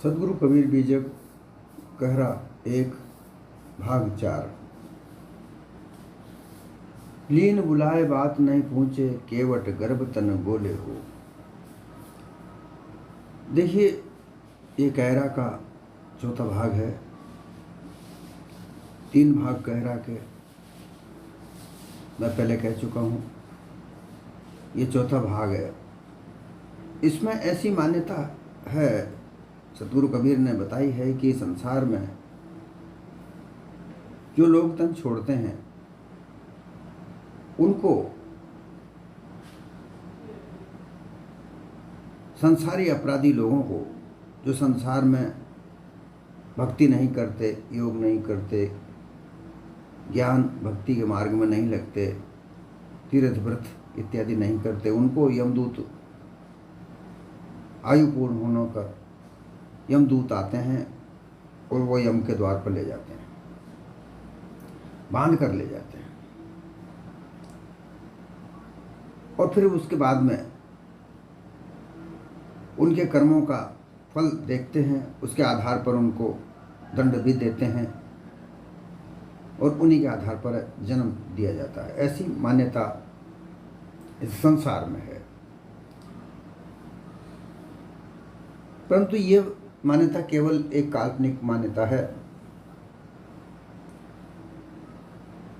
सदगुरु कबीर बीजक कहरा 1 भाग 4। लीन बुलाए बात नहीं पूछे, केवट गर्भ तन बोले हो। देखिए, ये कहरा का चौथा भाग है। 3 भाग कहरा के मैं पहले कह चुका हूँ, ये चौथा भाग है। इसमें ऐसी मान्यता है, सतगुरु कबीर ने बताई है कि संसार में जो लोग तन छोड़ते हैं उनको संसारी अपराधी लोगों को, जो संसार में भक्ति नहीं करते, योग नहीं करते, ज्ञान भक्ति के मार्ग में नहीं लगते, तीर्थ व्रत इत्यादि नहीं करते, उनको यमदूत आयु पूर्ण होने का यमदूत आते हैं और वो यम के द्वार पर ले जाते हैं, बांध कर ले जाते हैं। और फिर उसके बाद में उनके कर्मों का फल देखते हैं, उसके आधार पर उनको दंड भी देते हैं और उन्हीं के आधार पर जन्म दिया जाता है। ऐसी मान्यता इस संसार में है। परंतु ये मान्यता केवल एक काल्पनिक मान्यता है।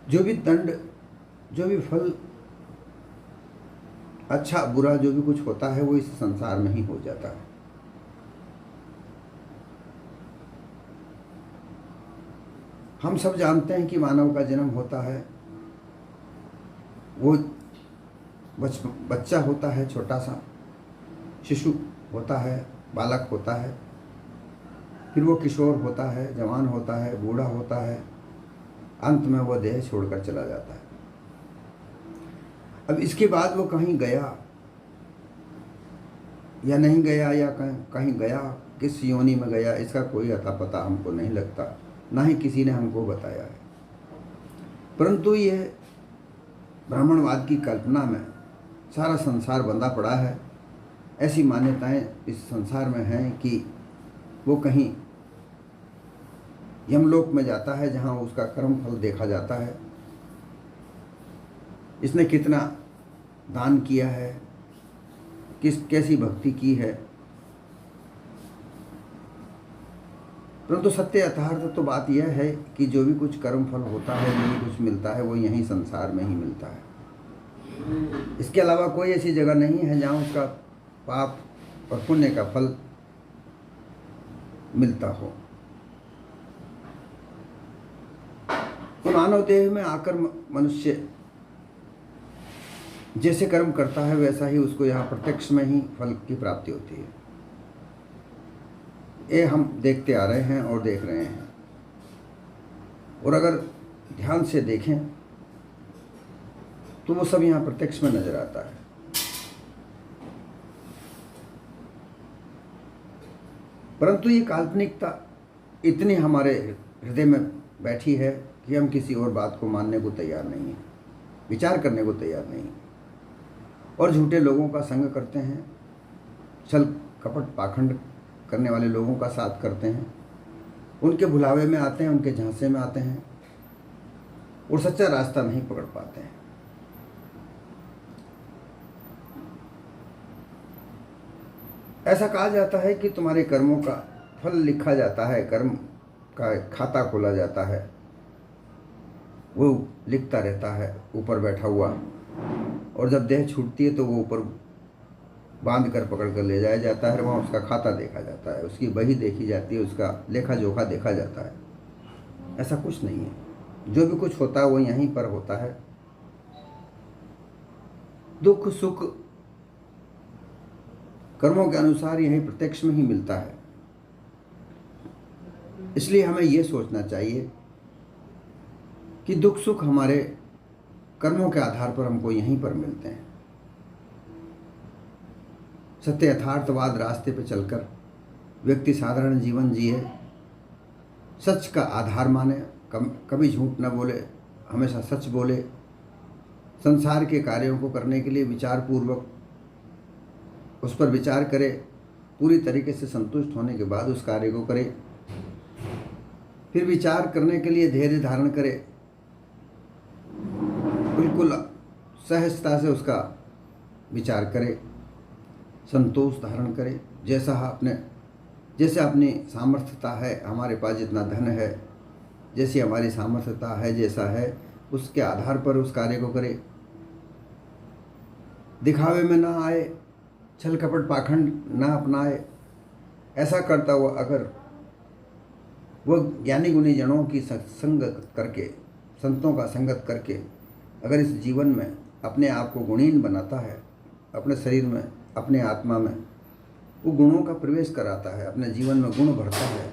जो भी दंड, जो भी फल, अच्छा बुरा जो भी कुछ होता है वो इस संसार में ही हो जाता है। हम सब जानते हैं कि मानव का जन्म होता है, वो बच्चा होता है, छोटा सा शिशु होता है, बालक होता है, फिर वो किशोर होता है, जवान होता है, बूढ़ा होता है, अंत में वो देह छोड़कर चला जाता है। अब इसके बाद वो कहीं गया या नहीं गया, या कहीं गया, किस योनि में गया, इसका कोई अता पता हमको नहीं लगता, ना ही किसी ने हमको बताया है। परंतु ये ब्राह्मणवाद की कल्पना में सारा संसार बंधा पड़ा है। ऐसी मान्यताएं इस संसार में हैं कि वो कहीं यमलोक में जाता है, जहाँ उसका कर्म फल देखा जाता है, इसने कितना दान किया है, कैसी भक्ति की है। परंतु सत्य यथार्थ तो बात यह है कि जो भी कुछ कर्म फल होता है, जो भी कुछ मिलता है, वो यहीं संसार में ही मिलता है। इसके अलावा कोई ऐसी जगह नहीं है जहाँ उसका पाप और पुण्य का फल मिलता हो। तो मानव देह में आकर मनुष्य जैसे कर्म करता है वैसा ही उसको यहाँ प्रत्यक्ष में ही फल की प्राप्ति होती है। ये हम देखते आ रहे हैं और देख रहे हैं। और अगर ध्यान से देखें तो वो सब यहाँ प्रत्यक्ष में नजर आता है। परंतु ये काल्पनिकता इतनी हमारे हृदय में बैठी है कि हम किसी और बात को मानने को तैयार नहीं हैं, विचार करने को तैयार नहीं हैं, और झूठे लोगों का संग करते हैं, छल कपट पाखंड करने वाले लोगों का साथ करते हैं, उनके भुलावे में आते हैं, उनके झांसे में आते हैं और सच्चा रास्ता नहीं पकड़ पाते हैं। ऐसा कहा जाता है कि तुम्हारे कर्मों का फल लिखा जाता है, कर्म का खाता खोला जाता है, वो लिखता रहता है ऊपर बैठा हुआ, और जब देह छूटती है तो वो ऊपर बांध कर पकड़ कर ले जाया जाता है। वहाँ उसका खाता देखा जाता है, उसकी बही देखी जाती है, उसका लेखा जोखा देखा जाता है। ऐसा कुछ नहीं है। जो भी कुछ होता है वो यहीं पर होता है। दुख सुख कर्मों के अनुसार यहीं प्रत्यक्ष में ही मिलता है। इसलिए हमें ये सोचना चाहिए कि दुख सुख हमारे कर्मों के आधार पर हमको यहीं पर मिलते हैं। सत्य यथार्थवाद रास्ते पर चलकर व्यक्ति साधारण जीवन जिए, सच का आधार माने, कभी झूठ न बोले, हमेशा सच बोले, संसार के कार्यों को करने के लिए विचार पूर्वक उस पर विचार करे पूरी तरीके से संतुष्ट होने के बाद उस कार्य को करे। फिर विचार करने के लिए धैर्य धारण करे, बिल्कुल सहजता से उसका विचार करे, संतोष धारण करे। जैसे अपनी सामर्थ्यता है, हमारे पास जितना धन है, जैसी हमारी सामर्थ्यता है, जैसा है उसके आधार पर उस कार्य को करे। दिखावे में ना आए, छल कपट पाखंड ना अपनाए। ऐसा करता हुआ अगर वह ज्ञानी गुणी जनों की संगत करके, संतों का संगत करके अगर इस जीवन में अपने आप को गुणीन बनाता है, अपने शरीर में, अपने आत्मा में वो गुणों का प्रवेश कराता है, अपने जीवन में गुण भरता है,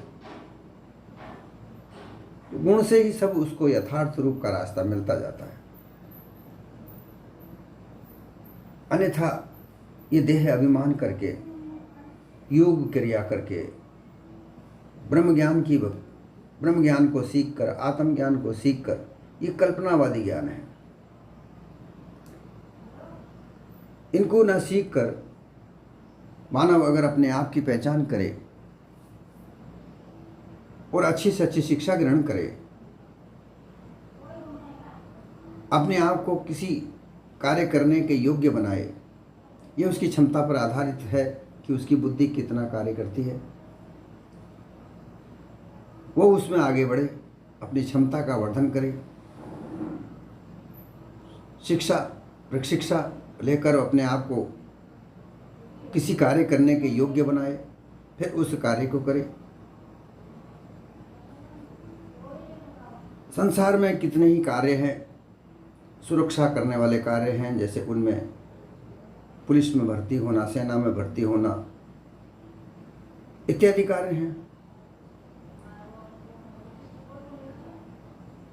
तो गुण से ही सब उसको यथार्थ रूप का रास्ता मिलता जाता है। अन्यथा ये देह अभिमान करके, योग क्रिया करके, ब्रह्म ज्ञान को सीख कर, आत्मज्ञान को सीख कर, ये कल्पनावादी ज्ञान है। इनको न सीख कर मानव अगर अपने आप की पहचान करे और अच्छी से अच्छी शिक्षा ग्रहण करे, अपने आप को किसी कार्य करने के योग्य बनाए, ये उसकी क्षमता पर आधारित है कि उसकी बुद्धि कितना कार्य करती है। वो उसमें आगे बढ़े, अपनी क्षमता का वर्धन करे, शिक्षा प्रशिक्षा लेकर अपने आप को किसी कार्य करने के योग्य बनाए, फिर उस कार्य को करे। संसार में कितने ही कार्य हैं, सुरक्षा करने वाले कार्य हैं, जैसे उनमें पुलिस में भर्ती होना, सेना में भर्ती होना इत्यादि कार्य हैं।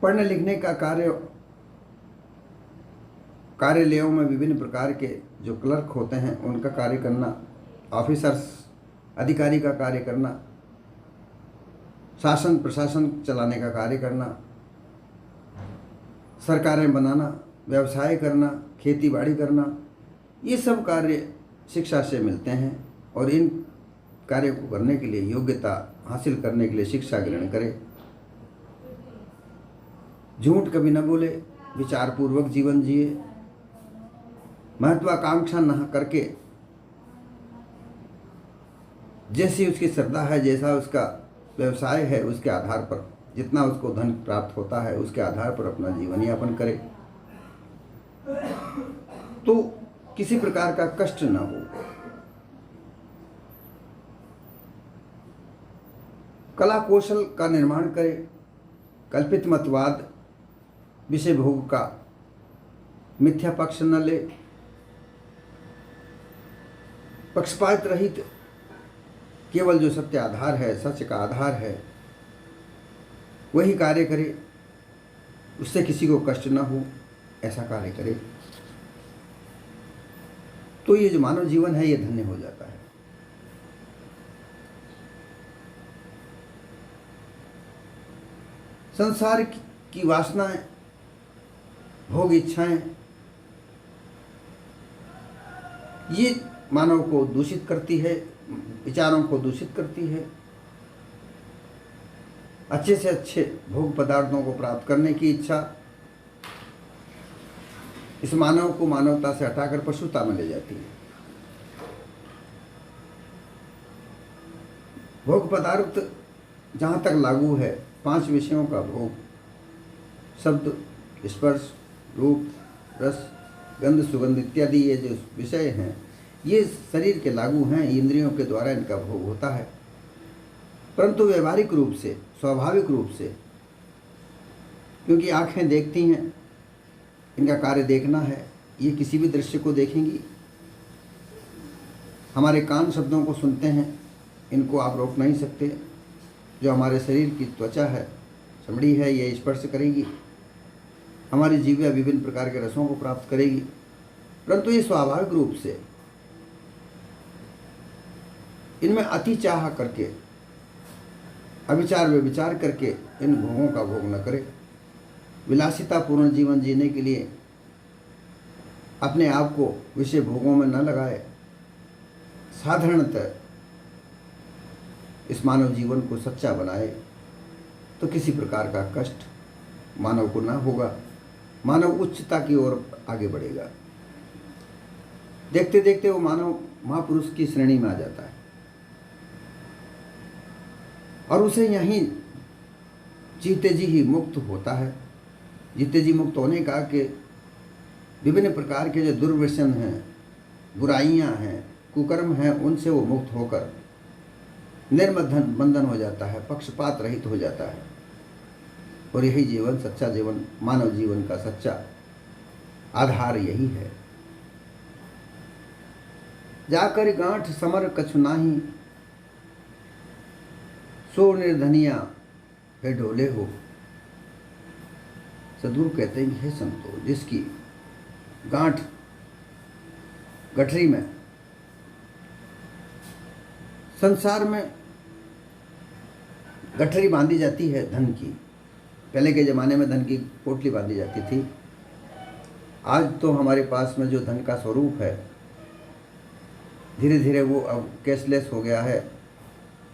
पढ़ने लिखने का कार्य, कार्यालयों में विभिन्न प्रकार के जो क्लर्क होते हैं उनका कार्य करना, ऑफिसर्स अधिकारी का कार्य करना, शासन प्रशासन चलाने का कार्य करना, सरकारें बनाना, व्यवसाय करना, खेती बाड़ी करना, ये सब कार्य शिक्षा से मिलते हैं। और इन कार्यों को करने के लिए, योग्यता हासिल करने के लिए शिक्षा ग्रहण करें। झूठ कभी न बोले, विचारपूर्वक जीवन जिए, महत्वाकांक्षा न करके, जैसी उसकी श्रद्धा है, जैसा उसका व्यवसाय है, उसके आधार पर जितना उसको धन प्राप्त होता है उसके आधार पर अपना जीवन यापन करे, तो किसी प्रकार का कष्ट न हो। कला कौशल का निर्माण करे, कल्पित मतवाद, विषय भोग का मिथ्या पक्ष न ले, पक्षपात रहित केवल जो सत्य आधार है, सच का आधार है, वही कार्य करे, उससे किसी को कष्ट न हो, ऐसा कार्य करे, तो ये जो मानव जीवन है ये धन्य हो जाता है। संसार की वासनाएं, भोग इच्छाएं, ये मानव को दूषित करती है, विचारों को दूषित करती है। अच्छे से अच्छे भोग पदार्थों को प्राप्त करने की इच्छा इस मानव को मानवता से हटाकर पशुता में ले जाती है। भोग पदार्थ जहाँ तक लागू है, 5 विषयों का भोग, शब्द, स्पर्श, रूप, रस, गंध, सुगंध इत्यादि ये जो विषय हैं, ये शरीर के लागू हैं, इंद्रियों के द्वारा इनका भोग होता है। परंतु व्यवहारिक रूप से, स्वाभाविक रूप से, क्योंकि आँखें देखती हैं, इनका कार्य देखना है, ये किसी भी दृश्य को देखेंगी। हमारे कान शब्दों को सुनते हैं, इनको आप रोक नहीं सकते। जो हमारे शरीर की त्वचा है, चमड़ी है, ये स्पर्श करेगी। हमारी जीवा विभिन्न प्रकार के रसों को प्राप्त करेगी, परंतु ये स्वाभाविक रूप से इनमें अति चाह करके, अविचार व्यभिचार करके इन भोगों का भोग न करे। विलासितापूर्ण जीवन जीने के लिए अपने आप को विषय भोगों में न लगाए। साधारणतः इस मानव जीवन को सच्चा बनाए तो किसी प्रकार का कष्ट मानव को ना होगा, मानव उच्चता की ओर आगे बढ़ेगा। देखते देखते वो मानव महापुरुष की श्रेणी में आ जाता है और उसे यहीं जीते जी ही मुक्त होता है। जीते जी मुक्त होने का कि विभिन्न प्रकार के जो दुर्व्यसन हैं, बुराइयां हैं, कुकर्म हैं, उनसे वो मुक्त होकर निर्बंधन बंधन हो जाता है, पक्षपात रहित हो जाता है। और यही जीवन, सच्चा जीवन, मानव जीवन का सच्चा आधार यही है। जाकर गांठ समर कछु नाही, सो निर्धनिया है ढोले हो। सदगुरु कहते हैं कि हे संतो, जिसकी गांठ गठरी में, संसार में गठरी बांधी जाती है धन की। पहले के ज़माने में धन की पोटली बांधी जाती थी। आज तो हमारे पास में जो धन का स्वरूप है, धीरे धीरे वो अब कैशलेस हो गया है।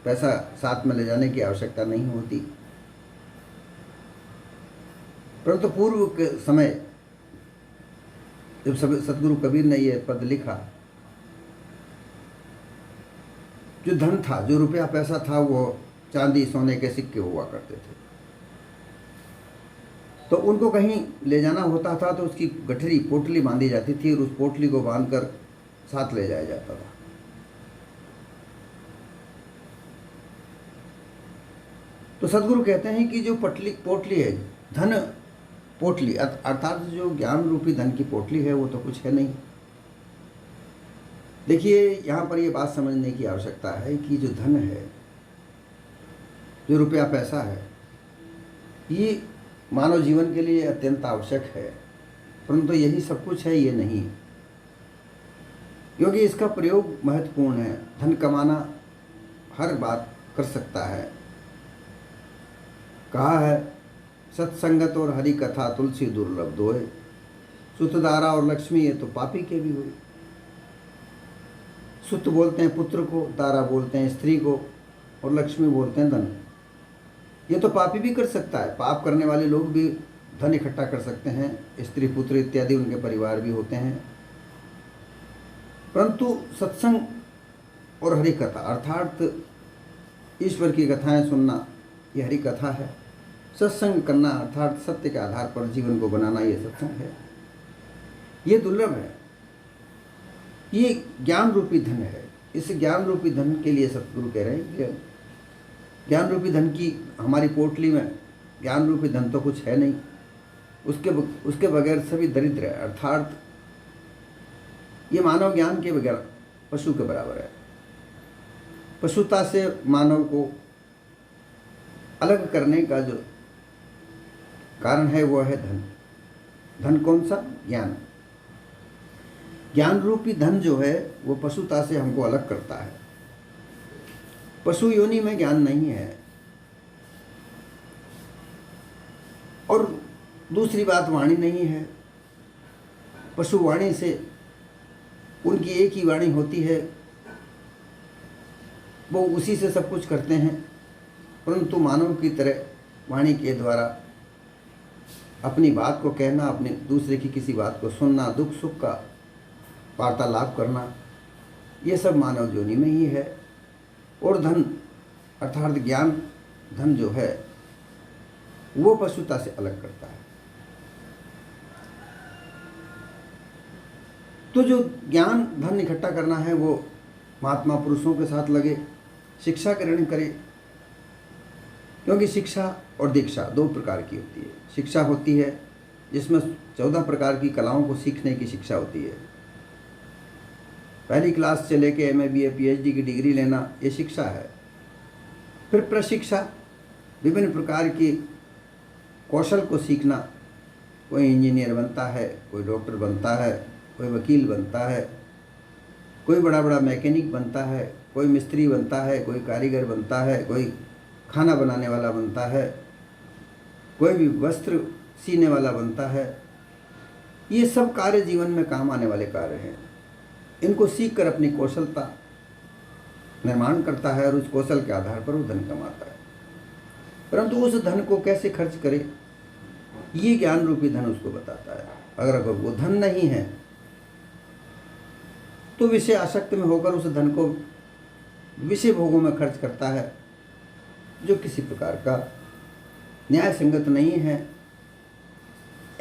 पैसा साथ में ले जाने की आवश्यकता नहीं होती। परंतु पूर्व के समय जब सदगुरु कबीर ने ये पद लिखा, जो धन था, जो रुपया पैसा था, वो चांदी सोने के सिक्के हुआ करते थे। तो उनको कहीं ले जाना होता था तो उसकी गठरी पोटली बांधी जाती थी और उस पोटली को बांधकर साथ ले जाया जाता था। तो सदगुरु कहते हैं कि जो पोटली है, धन पोटली, अर्थात जो ज्ञान रूपी धन की पोटली है, वो तो कुछ है नहीं। देखिए, यहाँ पर ये बात समझने की आवश्यकता है कि जो धन है, जो रुपया पैसा है, ये मानव जीवन के लिए अत्यंत आवश्यक है, परंतु यही सब कुछ है ये नहीं, क्योंकि इसका प्रयोग महत्वपूर्ण है। धन कमाना हर बात कर सकता है। कहा है, सत्संगत और हरि कथा तुलसी दुर्लभ दोए, सुत दारा और लक्ष्मी ये तो पापी के भी हुई। सुत बोलते हैं पुत्र को, दारा बोलते हैं स्त्री को, और लक्ष्मी बोलते हैं धन। ये तो पापी भी कर सकता है। पाप करने वाले लोग भी धन इकट्ठा कर सकते हैं, स्त्री पुत्र इत्यादि उनके परिवार भी होते हैं। परंतु सत्संग और हरि कथा अर्थात ईश्वर की कथाएं सुनना, ये हरि कथा है। सत्संग करना अर्थात सत्य के आधार पर जीवन को बनाना, ये सत्संग है। ये दुर्लभ है। ये ज्ञान रूपी धन है। इस ज्ञान रूपी धन के लिए सतगुरु कह रहे हैं कि ज्ञान रूपी धन की हमारी पोटली में ज्ञान रूपी धन तो कुछ है नहीं, उसके बगैर सभी दरिद्र है। अर्थात ये मानव ज्ञान के बगैर पशु के बराबर है। पशुता से मानव को अलग करने का जो कारण है वो है धन। धन कौन सा? ज्ञान। ज्ञान रूपी धन जो है वो पशुता से हमको अलग करता है। पशु योनि में ज्ञान नहीं है। और दूसरी बात, वाणी नहीं है। पशु वाणी से, उनकी एक ही वाणी होती है, वो उसी से सब कुछ करते हैं। परंतु मानव की तरह वाणी के द्वारा अपनी बात को कहना, अपने दूसरे की किसी बात को सुनना, दुख सुख का वार्तालाप करना, ये सब मानव योनि में ही है। और धन अर्थात ज्ञान धन जो है वो पशुता से अलग करता है। तो जो ज्ञान धन इकट्ठा करना है वो महात्मा पुरुषों के साथ लगे, शिक्षा ग्रहण करे। क्योंकि शिक्षा और दीक्षा दो प्रकार की होती है। शिक्षा होती है जिसमें 14 प्रकार की कलाओं को सीखने की शिक्षा होती है। पहली क्लास से लेके MA BA PhD की डिग्री लेना, ये शिक्षा है। फिर प्रशिक्षा, विभिन्न प्रकार की कौशल को सीखना। कोई इंजीनियर बनता है, कोई डॉक्टर बनता है, कोई वकील बनता है, कोई बड़ा बड़ा मैकेनिक बनता है, कोई मिस्त्री बनता है, कोई कारीगर बनता है, कोई खाना बनाने वाला बनता है, कोई भी वस्त्र सीने वाला बनता है। ये सब कार्य जीवन में काम आने वाले कार्य हैं। इनको सीखकर अपनी कौशलता निर्माण करता है और उस कौशल के आधार पर वो धन कमाता है। परंतु उस धन को कैसे खर्च करे, ये ज्ञान रूपी धन उसको बताता है। अगर वो धन नहीं है तो विषय आसक्त में होकर उस धन को विषय भोगों में खर्च करता है, जो किसी प्रकार का न्याय संगत नहीं है।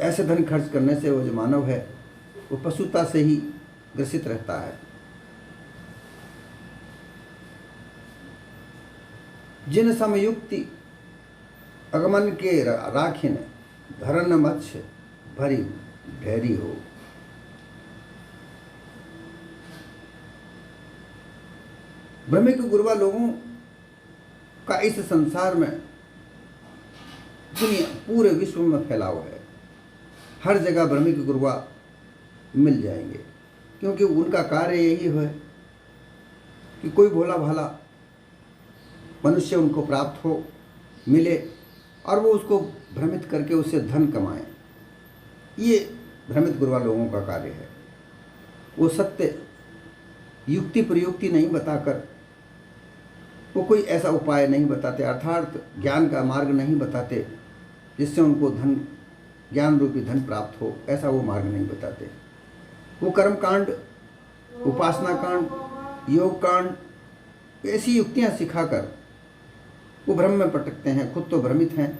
ऐसे धन खर्च करने से वो जो मानव है वो पशुता से ही ग्रसित रहता है। जिन समयुक्ति अगमन के राखिन धरन मत्स्य भरी भैरी हो। भ्रमिक गुरुआ लोगों का इस संसार में दुनिया पूरे विश्व में फैलाव है। हर जगह भ्रमिक गुरुआ मिल जाएंगे, क्योंकि उनका कार्य यही है कि कोई भोला भाला मनुष्य उनको प्राप्त हो, मिले और वो उसको भ्रमित करके उससे धन कमाएं। ये भ्रमित गुरुआ लोगों का कार्य है। वो सत्य युक्ति प्रयुक्ति नहीं बताकर, वो कोई ऐसा उपाय नहीं बताते, अर्थात ज्ञान का मार्ग नहीं बताते जिससे उनको धन, ज्ञान रूपी धन प्राप्त हो, ऐसा वो मार्ग नहीं बताते। वो कर्म कांड, उपासना कांड, योग कांड, ऐसी युक्तियां सिखाकर वो भ्रम में पटकते हैं। खुद तो भ्रमित हैं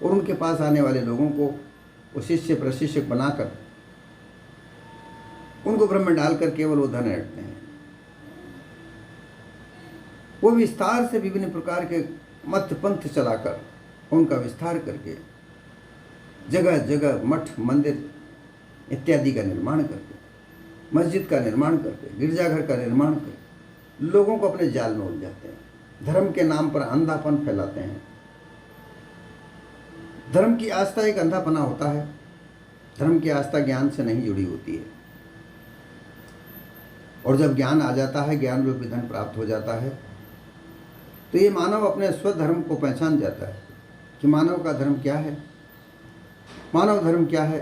और उनके पास आने वाले लोगों को वो शिष्य प्रशिक्षक बनाकर उनको भ्रम में डालकर केवल वो धन ऐंठते हैं। वो विस्तार से विभिन्न प्रकार के मत पंथ चलाकर, उनका विस्तार करके जगह जगह मठ मंदिर इत्यादि का निर्माण करके, मस्जिद का निर्माण करके, गिरजाघर का निर्माण करके लोगों को अपने जाल में उलझाते हैं। धर्म के नाम पर अंधापन फैलाते हैं। धर्म की आस्था एक अंधापना होता है। धर्म की आस्था ज्ञान से नहीं जुड़ी होती है, और जब ज्ञान आ जाता है, ज्ञान रूपी धन प्राप्त हो जाता है, तो ये मानव अपने स्वधर्म को पहचान जाता है कि मानव का धर्म क्या है। मानव धर्म क्या है?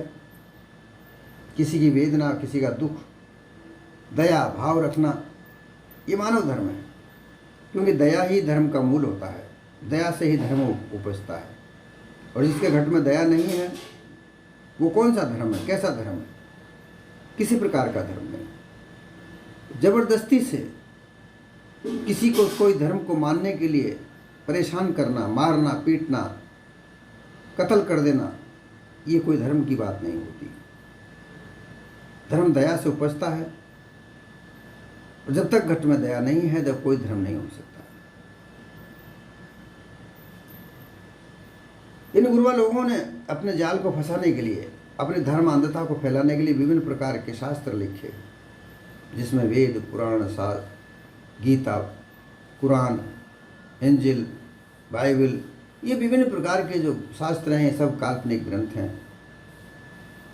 किसी की वेदना, किसी का दुख, दया भाव रखना, ये मानव धर्म है। क्योंकि दया ही धर्म का मूल होता है। दया से ही धर्म उपजता है, और जिसके घट में दया नहीं है वो कौन सा धर्म है, कैसा धर्म है? किसी प्रकार का धर्म नहीं। जबरदस्ती से किसी को कोई धर्म को मानने के लिए परेशान करना, मारना, पीटना, कत्ल कर देना, ये कोई धर्म की बात नहीं होती। धर्म दया से उपजता है, और जब तक घट में दया नहीं है तब कोई धर्म नहीं हो सकता। इन गुरुआ लोगों ने अपने जाल को फंसाने के लिए, अपने धर्म अंधता को फैलाने के लिए विभिन्न प्रकार के शास्त्र लिखे, जिसमें वेद, पुराण, शास्त्र, गीता, कुरान, इंजिल, बाइबल, ये विभिन्न प्रकार के जो शास्त्र हैं, सब काल्पनिक ग्रंथ हैं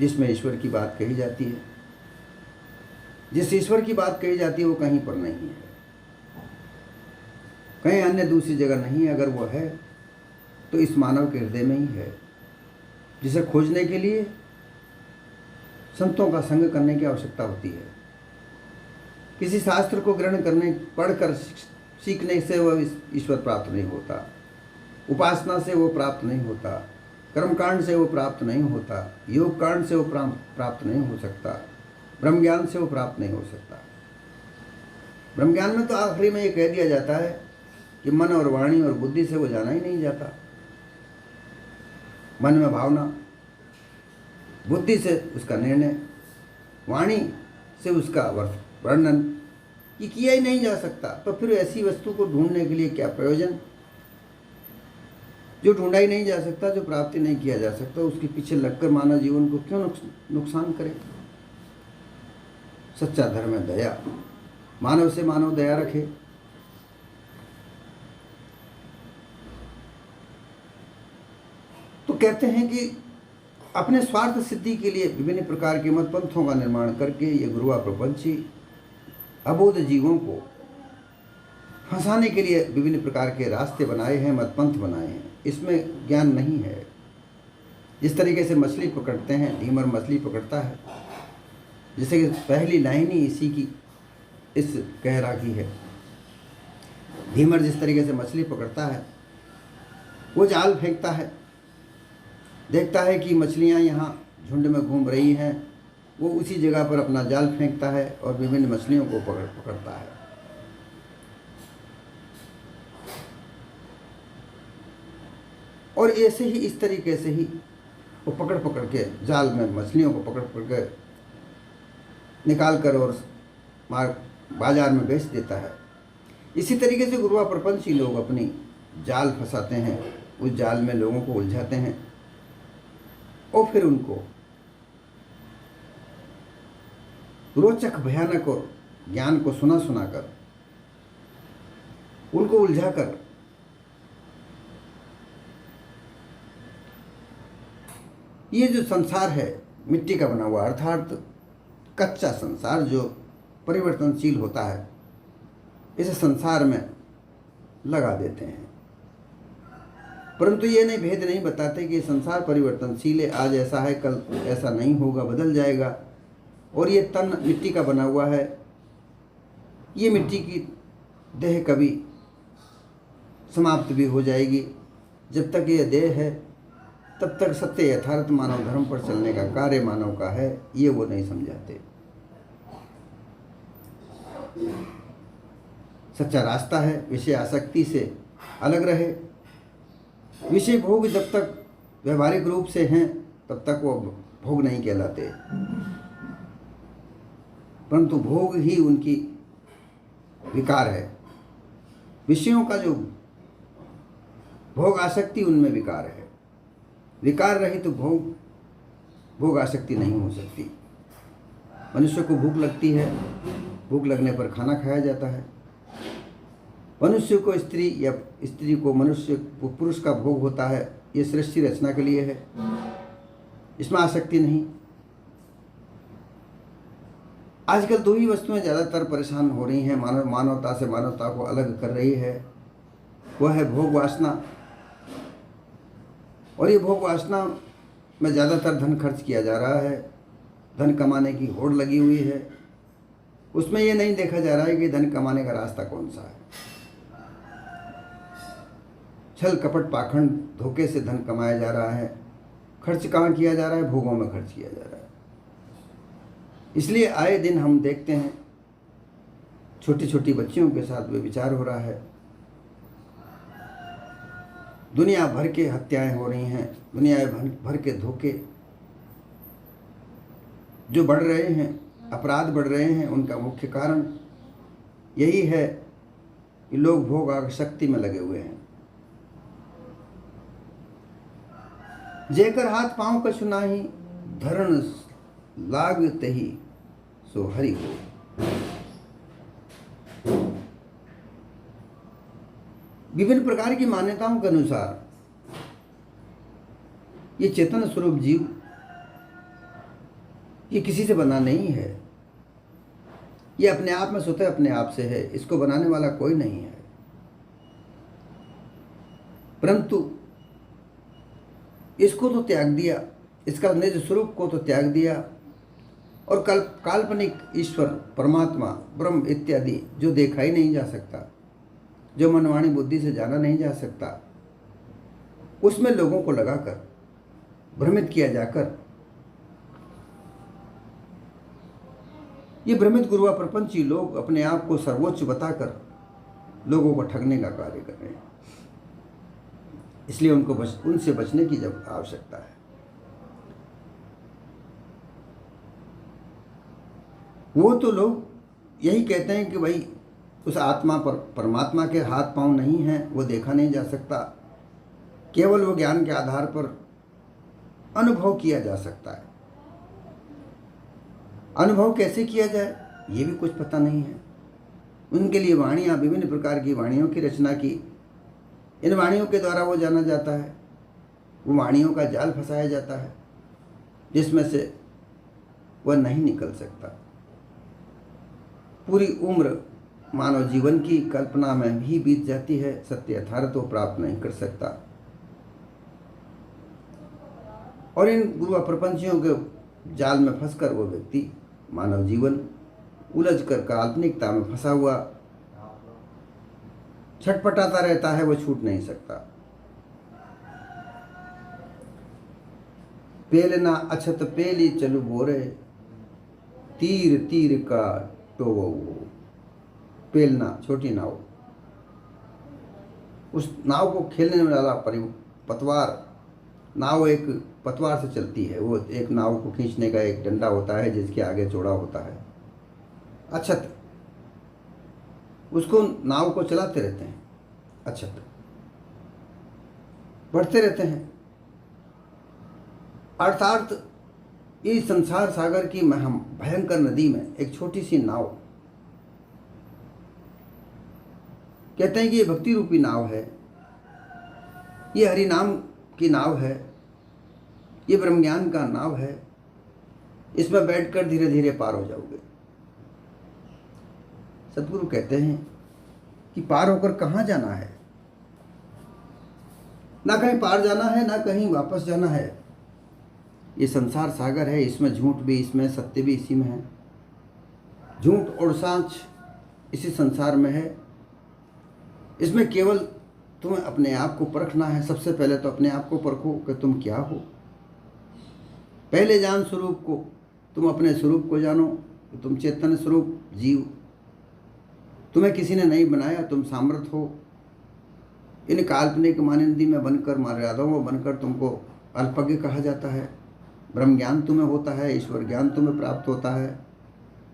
जिसमें ईश्वर की बात कही जाती है। जिस ईश्वर की बात कही जाती है वो कहीं पर नहीं है, कहीं अन्य दूसरी जगह नहीं है। अगर वो है तो इस मानव के हृदय में ही है, जिसे खोजने के लिए संतों का संग करने की आवश्यकता होती है। किसी शास्त्र को ग्रहण करने, पढ़कर सीखने से वह ईश्वर प्राप्त नहीं होता, उपासना से वो प्राप्त नहीं होता, कर्मकांड से वो प्राप्त नहीं होता, योग कांड से वो प्राप्त नहीं हो सकता, ब्रह्म ज्ञान से वो प्राप्त नहीं हो सकता। ब्रह्म ज्ञान में तो आखिरी में ये कह दिया जाता है कि मन और वाणी और बुद्धि से वो जाना ही नहीं जाता। मन में भावना, बुद्धि से उसका निर्णय, वाणी से उसका वर्णन, ये किया ही नहीं जा सकता। तो फिर ऐसी वस्तु को ढूंढने के लिए क्या प्रयोजन? जो ढूंढा ही नहीं जा सकता, जो प्राप्ति नहीं किया जा सकता, उसके पीछे लगकर मानव जीवन को क्यों नुकसान करे? सच्चा धर्म है दया। मानव से मानव दया रखे। तो कहते हैं कि अपने स्वार्थ सिद्धि के लिए विभिन्न प्रकार के मत पंथों का निर्माण करके ये गुरुआ प्रपंची अबोध जीवों को फंसाने के लिए विभिन्न प्रकार के रास्ते बनाए हैं, मत पंथ बनाए हैं। इसमें ज्ञान नहीं है। जिस तरीके से मछली पकड़ते हैं, ढीमर मछली पकड़ता है, जैसे कि पहली लाइन ही इसी की इस कह राखी है भीमर जिस तरीके से मछली पकड़ता है, वो जाल फेंकता है, देखता है कि मछलियाँ यहाँ झुंड में घूम रही हैं, वो उसी जगह पर अपना जाल फेंकता है और विभिन्न मछलियों को पकड़ता है। और ऐसे ही इस तरीके से ही वो पकड़ पकड़ के जाल में मछलियों को पकड़ पकड़ के निकाल कर और बाजार में बेच देता है। इसी तरीके से गुरुआ प्रपंची लोग अपनी जाल फंसाते हैं, उस जाल में लोगों को उलझाते हैं और फिर उनको रोचक भयानक और ज्ञान को सुना कर उनको उलझाकर ये जो संसार है मिट्टी का बना हुआ, अर्थात कच्चा संसार जो परिवर्तनशील होता है, इस संसार में लगा देते हैं। परंतु ये नहीं भेद नहीं बताते कि संसार परिवर्तनशील है, आज ऐसा है कल ऐसा नहीं होगा, बदल जाएगा। और ये तन मिट्टी का बना हुआ है, ये मिट्टी की देह कभी समाप्त भी हो जाएगी। जब तक ये देह है तब तक सत्य यथार्थ मानव धर्म पर चलने का कार्य मानव का है, ये वो नहीं समझाते। सच्चा रास्ता है विषय आसक्ति से अलग रहे। विषय भोग जब तक व्यवहारिक रूप से हैं तब तक वो भोग नहीं कहलाते, परंतु भोग ही उनकी विकार है। विषयों का जो भोग आसक्ति उनमें विकार है। विकार रहित तो भोग आसक्ति नहीं हो सकती। मनुष्य को भूख लगती है, भूख लगने पर खाना खाया जाता है। मनुष्य को स्त्री या स्त्री को मनुष्य को पुरुष का भोग होता है, ये सृष्टि रचना के लिए है, इसमें आसक्ति नहीं। आजकल दो ही वस्तुएं ज़्यादातर परेशान हो रही हैं, मानवता से मानवता को अलग कर रही है, वह है भोग वासना। और ये भोग वासना में ज़्यादातर धन खर्च किया जा रहा है, धन कमाने की होड़ लगी हुई है। उसमें ये नहीं देखा जा रहा है कि धन कमाने का रास्ता कौन सा है। छल कपट पाखंड धोखे से धन कमाया जा रहा है। खर्च कहाँ किया जा रहा है? भोगों में खर्च किया जा रहा है। इसलिए आए दिन हम देखते हैं छोटी छोटी बच्चियों के साथ व्यभिचार हो रहा है, दुनिया भर के हत्याएं हो रही हैं, दुनिया भर के धोखे जो बढ़ रहे हैं, अपराध बढ़ रहे हैं। उनका मुख्य कारण यही है कि लोग भोग आसक्ति में लगे हुए हैं। जेकर हाथ पांव कछु नाही, धरण लागते ही सो हरि हो। विभिन्न प्रकार की मान्यताओं के अनुसार ये चेतन स्वरूप जीव ये किसी से बना नहीं है, ये अपने आप में स्वतः अपने आप से है, इसको बनाने वाला कोई नहीं है। परंतु इसको तो त्याग दिया, इसका निज स्वरूप को तो त्याग दिया और काल्पनिक ईश्वर परमात्मा ब्रह्म इत्यादि जो देखा ही नहीं जा सकता, जो मनवाणी बुद्धि से जाना नहीं जा सकता, उसमें लोगों को लगाकर भ्रमित किया जाकर ये भ्रमित गुरुआ प्रपंची लोग अपने आप को सर्वोच्च बताकर लोगों को ठगने का कार्य कर रहे हैं। इसलिए उनसे बचने की जब आवश्यकता है। वो तो लोग यही कहते हैं कि भाई उस आत्मा पर परमात्मा के हाथ पांव नहीं हैं, वो देखा नहीं जा सकता, केवल वो ज्ञान के आधार पर अनुभव किया जा सकता है। अनुभव कैसे किया जाए ये भी कुछ पता नहीं है। उनके लिए वाणियाँ, विभिन्न प्रकार की वाणियों की रचना की, इन वाणियों के द्वारा वो जाना जाता है। वो वाणियों का जाल फंसाया जाता है जिसमें से वह नहीं निकल सकता। पूरी उम्र मानव जीवन की कल्पना में भी बीत जाती है, सत्य यथार्थ को प्राप्त नहीं कर सकता। और इन गुरुआ प्रपंचियों के जाल में फंसकर वो व्यक्ति मानव जीवन उलझकर काल्पनिकता में फंसा हुआ छटपटाता रहता है, वो छूट नहीं सकता। पेलना अछत पेली चलु बोरे, तीर तीर का टोवो। पेलना छोटी नाव, उस नाव को खेलने वाला पतवार, नाव एक पतवार से चलती है। वो एक नाव को खींचने का एक डंडा होता है जिसके आगे चौड़ा होता है अछत, उसको नाव को चलाते रहते हैं, अछत बढ़ते रहते हैं। अर्थात इस संसार सागर की भयंकर नदी में एक छोटी सी नाव, कहते हैं कि ये भक्ति रूपी नाव है, ये हरि नाम की नाव है, ये ब्रह्म ज्ञान का नाव है, इसमें बैठकर धीरे धीरे पार हो जाओगे। सदगुरु कहते हैं कि पार होकर कहाँ जाना है, ना कहीं पार जाना है ना कहीं वापस जाना है। ये संसार सागर है, इसमें झूठ भी, इसमें सत्य भी इसी में है। झूठ और सच इसी संसार में है। इसमें केवल तुम्हें अपने आप को परखना है। सबसे पहले तो अपने आप को परखो कि तुम क्या हो। पहले जान स्वरूप को, तुम अपने स्वरूप को जानो कि तुम चेतन स्वरूप जीव, तुम्हें किसी ने नहीं बनाया, तुम सामर्थ हो। इन काल्पनिक मानंदी में बनकर, मर्यादाओं में बनकर तुमको अल्पज्ञ कहा जाता है। ब्रह्म ज्ञान तुम्हें होता है, ईश्वर ज्ञान तुम्हें प्राप्त होता है,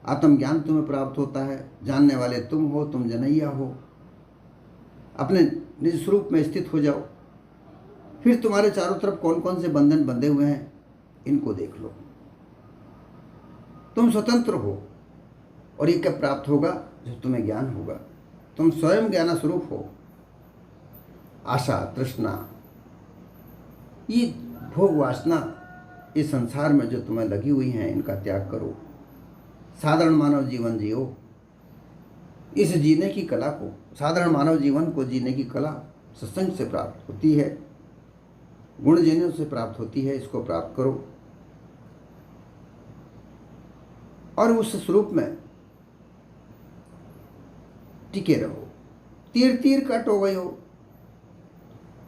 आत्मज्ञान तुम्हें प्राप्त होता है। जानने वाले तुम हो, तुम जनैया हो। अपने निज स्वरूप में स्थित हो जाओ। फिर तुम्हारे चारों तरफ कौन कौन से बंधन बंधे हुए हैं, इनको देख लो। तुम स्वतंत्र हो। और ये कब प्राप्त होगा? जब तुम्हें ज्ञान होगा। तुम स्वयं ज्ञान स्वरूप हो। आशा, तृष्णा, ये भोग वासना इस संसार में जो तुम्हें लगी हुई हैं, इनका त्याग करो। साधारण मानव जीवन जियो। इस जीने की कला को, साधारण मानव जीवन को जीने की कला सत्संग से प्राप्त होती है, गुणजनों से प्राप्त होती है। इसको प्राप्त करो और उस स्वरूप में टिके रहो। तीर तीर का टोवई हो।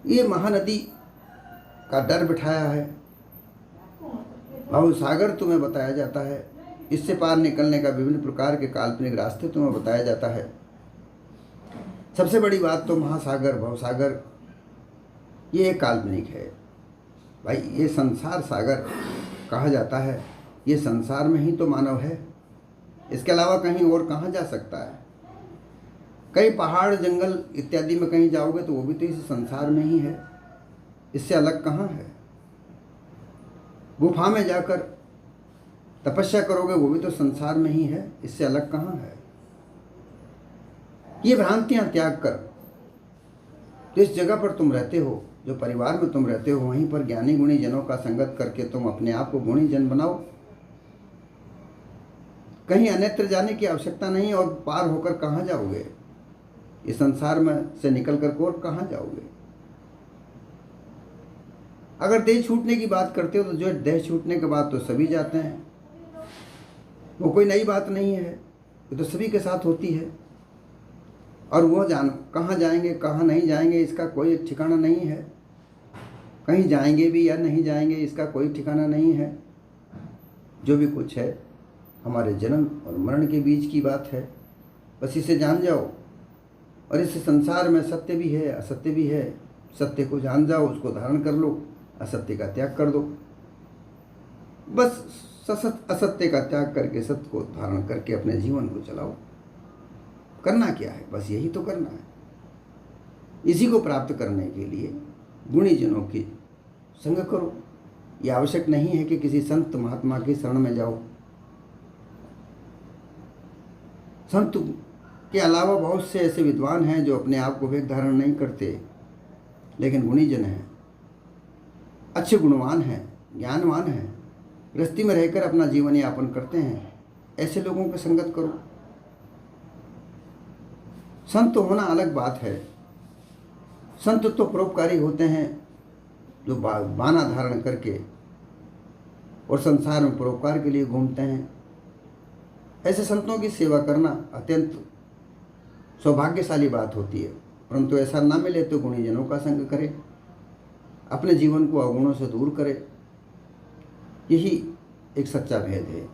ये महानदी का डर बिठाया है। भव सागर तुम्हें बताया जाता है। इससे पार निकलने का विभिन्न प्रकार के काल्पनिक रास्ते तुम्हें बताया जाता है। सबसे बड़ी बात तो महासागर, भवसागर, ये एक काल्पनिक है भाई। ये संसार सागर कहा जाता है। ये संसार में ही तो मानव है, इसके अलावा कहीं और कहाँ जा सकता है? कहीं पहाड़, जंगल इत्यादि में कहीं जाओगे तो वो भी तो इस संसार में ही है, इससे अलग कहाँ है? गुफा में जाकर तपस्या करोगे, वो भी तो संसार में ही है, इससे अलग कहाँ है? ये भ्रांतियां त्याग कर जिस जगह पर तुम रहते हो, जो परिवार में तुम रहते हो, वहीं पर ज्ञानी गुणी जनों का संगत करके तुम अपने आप को गुणी जन बनाओ। कहीं अन्यत्र जाने की आवश्यकता नहीं। और पार होकर कहाँ जाओगे? इस संसार में से निकल कर और कहाँ जाओगे? अगर देह छूटने की बात करते हो तो जो देह छूटने के बाद तो सभी जाते हैं, वो कोई नई बात नहीं है, ये तो सभी के साथ होती है। और वो जानो कहाँ जाएंगे कहाँ नहीं जाएंगे इसका कोई ठिकाना नहीं है। कहीं जाएंगे भी या नहीं जाएंगे इसका कोई ठिकाना नहीं है। जो भी कुछ है हमारे जन्म और मरण के बीच की बात है। बस इसे जान जाओ। और इस संसार में सत्य भी है, असत्य भी है। सत्य को जान जाओ, उसको धारण कर लो, असत्य का त्याग कर दो। बस असत्य का त्याग करके सत्य को धारण करके अपने जीवन को चलाओ। करना क्या है? बस यही तो करना है। इसी को प्राप्त करने के लिए गुणी जनों की संग करो। ये आवश्यक नहीं है कि किसी संत महात्मा की शरण में जाओ। संत के अलावा बहुत से ऐसे विद्वान हैं जो अपने आप को वेद धारण नहीं करते, लेकिन गुणीजन हैं, अच्छे गुणवान हैं, ज्ञानवान हैं, गृहस्थी में रहकर अपना जीवन यापन करते हैं। ऐसे लोगों की संगत करो। संत होना अलग बात है। संत तो परोपकारी होते हैं, जो बाना धारण करके और संसार में परोपकार के लिए घूमते हैं। ऐसे संतों की सेवा करना अत्यंत सौभाग्यशाली बात होती है। परंतु ऐसा ना मिले तो गुणीजनों का संग करे, अपने जीवन को अवगुणों से दूर करे। यही एक सच्चा भेद है।